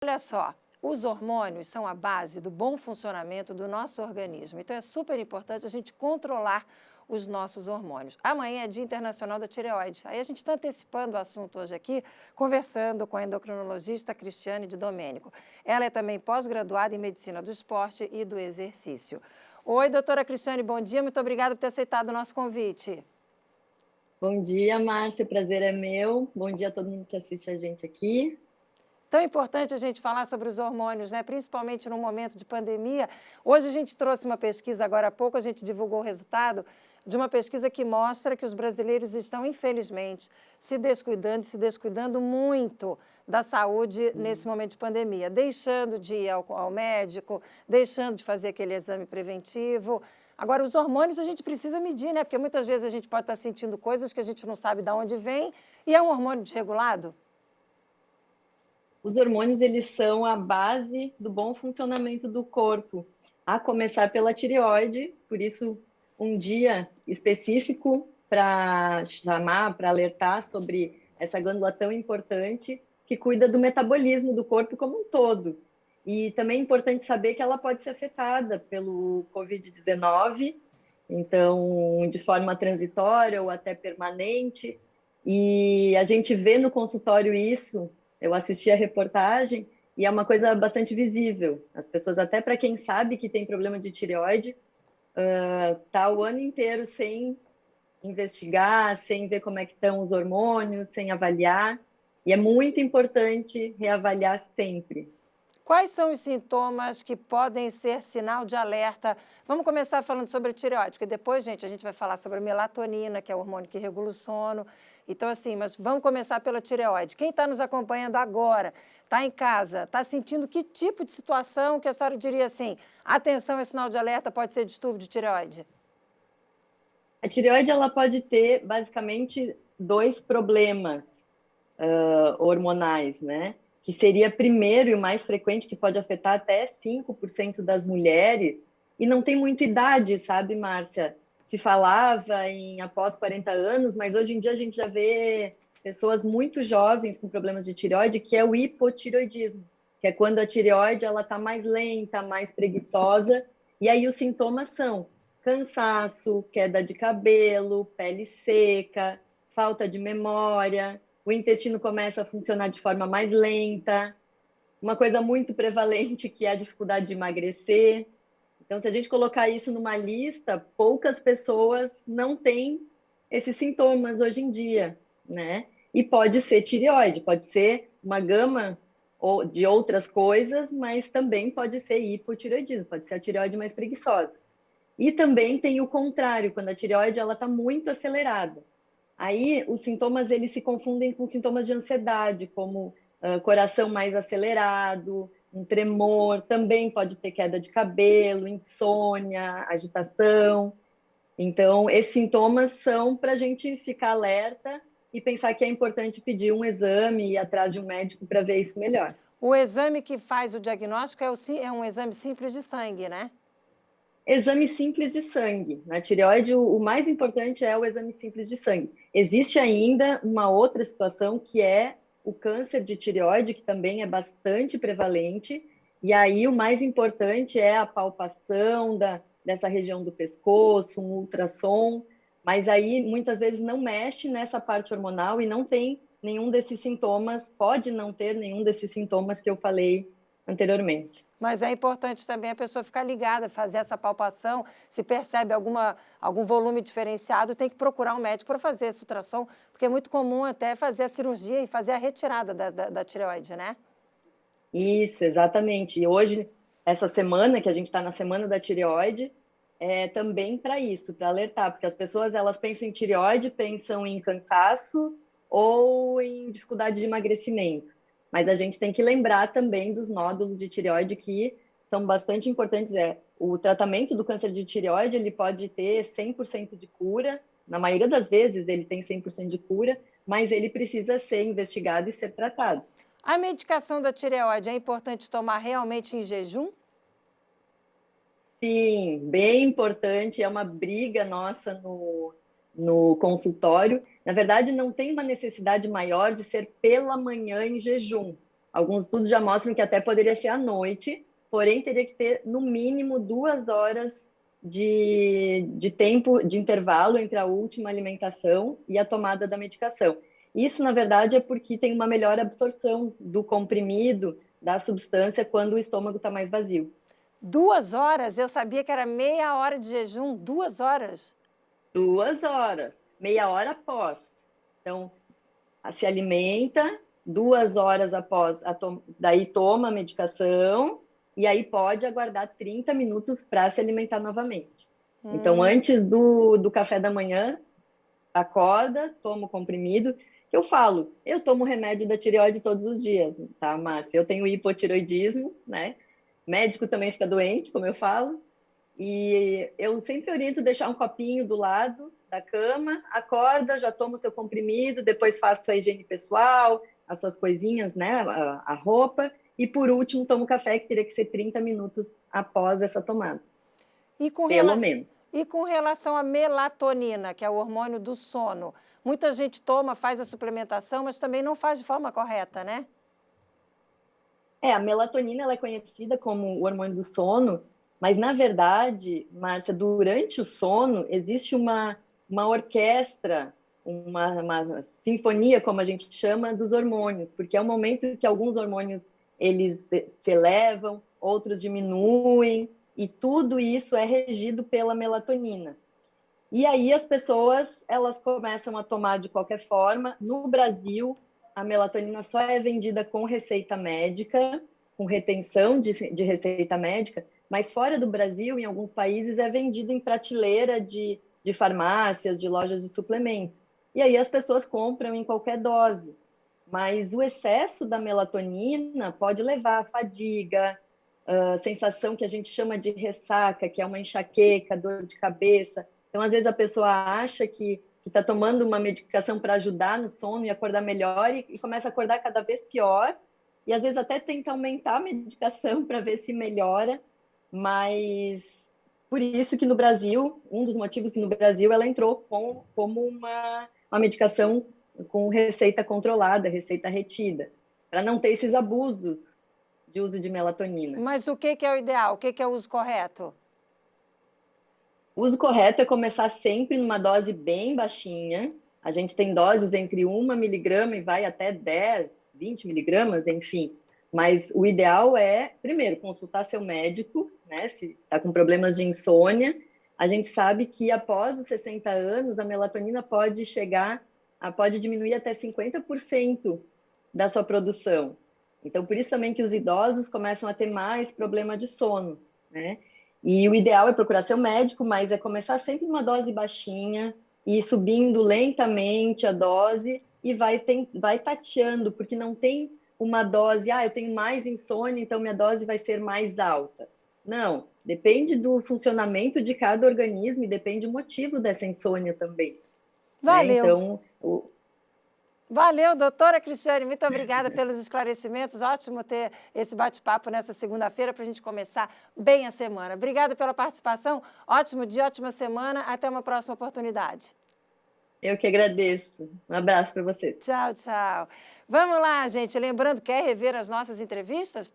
Olha só, os hormônios são a base do bom funcionamento do nosso organismo. Então é super importante a gente controlar os nossos hormônios. Amanhã é Dia Internacional da Tireoide. Aí a gente está antecipando o assunto hoje aqui, conversando com a endocrinologista Cristiane de Domênico. Ela é também pós-graduada em Medicina do Esporte e do Exercício. Oi, doutora Cristiane, bom dia. Muito obrigada por ter aceitado o nosso convite. Bom dia, Márcia, o prazer é meu. Bom dia a todo mundo que assiste a gente aqui. Tão importante a gente falar sobre os hormônios, né? Principalmente no momento de pandemia. Hoje a gente trouxe uma pesquisa, agora há pouco a gente divulgou o resultado de uma pesquisa que mostra que os brasileiros estão, infelizmente, se descuidando muito da saúde nesse momento de pandemia, deixando de ir ao médico, deixando de fazer aquele exame preventivo. Agora, os hormônios a gente precisa medir, né? Porque muitas vezes a gente pode estar sentindo coisas que a gente não sabe de onde vem e é um hormônio desregulado. Os hormônios, eles são a base do bom funcionamento do corpo, a começar pela tireoide, por isso um dia específico para chamar, para alertar sobre essa glândula tão importante que cuida do metabolismo do corpo como um todo. E também é importante saber que ela pode ser afetada pelo Covid-19, então de forma transitória ou até permanente. E a gente vê no consultório isso. Eu assisti a reportagem e é uma coisa bastante visível. As pessoas, até para quem sabe que tem problema de tireoide, tá o ano inteiro sem investigar, sem ver como é que estão os hormônios, sem avaliar. E é muito importante reavaliar sempre. Quais são os sintomas que podem ser sinal de alerta? Vamos começar falando sobre a tireoide, porque depois, gente, a gente vai falar sobre a melatonina, que é o hormônio que regula o sono. Então, assim, mas vamos começar pela tireoide. Quem está nos acompanhando agora, está em casa, está sentindo que tipo de situação que a senhora diria assim, atenção, é sinal de alerta, pode ser distúrbio de tireoide? A tireoide, ela pode ter basicamente dois problemas hormonais, né? Que seria primeiro e o mais frequente, que pode afetar até 5% das mulheres, e não tem muita idade, sabe, Márcia? Se falava em após 40 anos, mas hoje em dia a gente já vê pessoas muito jovens com problemas de tireoide, que é o hipotireoidismo, que é quando a tireoide ela está mais lenta, mais preguiçosa, e aí os sintomas são cansaço, queda de cabelo, pele seca, falta de memória, o intestino começa a funcionar de forma mais lenta, uma coisa muito prevalente que é a dificuldade de emagrecer. Então, se a gente colocar isso numa lista, poucas pessoas não têm esses sintomas hoje em dia, né? E pode ser tireoide, pode ser uma gama de outras coisas, mas também pode ser hipotireoidismo, pode ser a tireoide mais preguiçosa. E também tem o contrário, quando a tireoide ela está muito acelerada. Aí os sintomas eles se confundem com sintomas de ansiedade, como coração mais acelerado, um tremor, também pode ter queda de cabelo, insônia, agitação. Então, esses sintomas são para a gente ficar alerta e pensar que é importante pedir um exame e ir atrás de um médico para ver isso melhor. O exame que faz o diagnóstico é um exame simples de sangue, né? Exame simples de sangue. Na tireoide, o mais importante é o exame simples de sangue. Existe ainda uma outra situação que é o câncer de tireoide, que também é bastante prevalente, e aí o mais importante é a palpação dessa região do pescoço, um ultrassom, mas aí muitas vezes não mexe nessa parte hormonal e não tem nenhum desses sintomas, pode não ter nenhum desses sintomas que eu falei anteriormente. Mas é importante também a pessoa ficar ligada, fazer essa palpação, se percebe algum volume diferenciado, tem que procurar um médico para fazer esse ultrassom, porque é muito comum até fazer a cirurgia e fazer a retirada da tireoide, né? Isso, exatamente. E hoje, essa semana, que a gente está na semana da tireoide, é também para isso, para alertar, porque as pessoas elas pensam em tireoide, pensam em cansaço ou em dificuldade de emagrecimento. Mas a gente tem que lembrar também dos nódulos de tireoide que são bastante importantes. O tratamento do câncer de tireoide, ele pode ter 100% de cura, na maioria das vezes ele tem 100% de cura, mas ele precisa ser investigado e ser tratado. A medicação da tireoide é importante tomar realmente em jejum? Sim, bem importante, é uma briga nossa no consultório. Na verdade, não tem uma necessidade maior de ser pela manhã em jejum. Alguns estudos já mostram que até poderia ser à noite, porém teria que ter no mínimo 2 horas de tempo de intervalo entre a última alimentação e a tomada da medicação. Isso, na verdade, é porque tem uma melhor absorção do comprimido, da substância, quando o estômago está mais vazio. 2 horas? Eu sabia que era meia hora de jejum. 2 horas? 2 horas, meia hora após. Então, se alimenta, 2 horas após, daí toma a medicação, e aí pode aguardar 30 minutos para se alimentar novamente. Então, antes do café da manhã, acorda, toma o comprimido. Eu falo, eu tomo remédio da tireoide todos os dias, tá, Márcia? Eu tenho hipotireoidismo, né? Médico também fica doente, como eu falo. E eu sempre oriento deixar um copinho do lado da cama, acorda, já toma o seu comprimido, depois faz sua higiene pessoal, as suas coisinhas, né, a roupa, e por último toma o café, que teria que ser 30 minutos após essa tomada, pelo menos. E com relação à melatonina, que é o hormônio do sono, muita gente toma, faz a suplementação, mas também não faz de forma correta, né? A melatonina ela é conhecida como o hormônio do sono, mas, na verdade, Márcia, durante o sono, existe uma orquestra, uma sinfonia, como a gente chama, dos hormônios, porque é o momento que alguns hormônios eles se elevam, outros diminuem, e tudo isso é regido pela melatonina. E aí as pessoas, elas começam a tomar de qualquer forma. No Brasil, a melatonina só é vendida com receita médica, com retenção de receita médica, mas fora do Brasil, em alguns países, é vendido em prateleira de farmácias, de lojas de suplemento. E aí as pessoas compram em qualquer dose. Mas o excesso da melatonina pode levar a fadiga, a sensação que a gente chama de ressaca, que é uma enxaqueca, dor de cabeça. Então, às vezes, a pessoa acha que está tomando uma medicação para ajudar no sono e acordar melhor e começa a acordar cada vez pior. E, às vezes, até tenta aumentar a medicação para ver se melhora. Mas, por isso que no Brasil, um dos motivos que no Brasil ela entrou como uma medicação com receita controlada, receita retida, para não ter esses abusos de uso de melatonina. Mas o que é o ideal? O que é o uso correto? O uso correto é começar sempre numa dose bem baixinha. A gente tem doses entre 1 miligrama e vai até 10, 20 miligramas, enfim. Mas o ideal é, primeiro, consultar seu médico, né? Se está com problemas de insônia. A gente sabe que após os 60 anos, a melatonina pode diminuir até 50% da sua produção. Então, por isso também que os idosos começam a ter mais problema de sono, né? E o ideal é procurar seu médico, mas é começar sempre numa dose baixinha e subindo lentamente a dose e vai tateando, porque não tem uma dose, eu tenho mais insônia, então minha dose vai ser mais alta. Não, depende do funcionamento de cada organismo e depende do motivo dessa insônia também. Valeu. Né? Então, Valeu, doutora Cristiane, muito obrigada pelos esclarecimentos. Ótimo ter esse bate-papo nessa segunda-feira para a gente começar bem a semana. Obrigada pela participação, ótimo dia, ótima semana, até uma próxima oportunidade. Eu que agradeço. Um abraço para você. Tchau, tchau. Vamos lá, gente. Lembrando, quer rever as nossas entrevistas?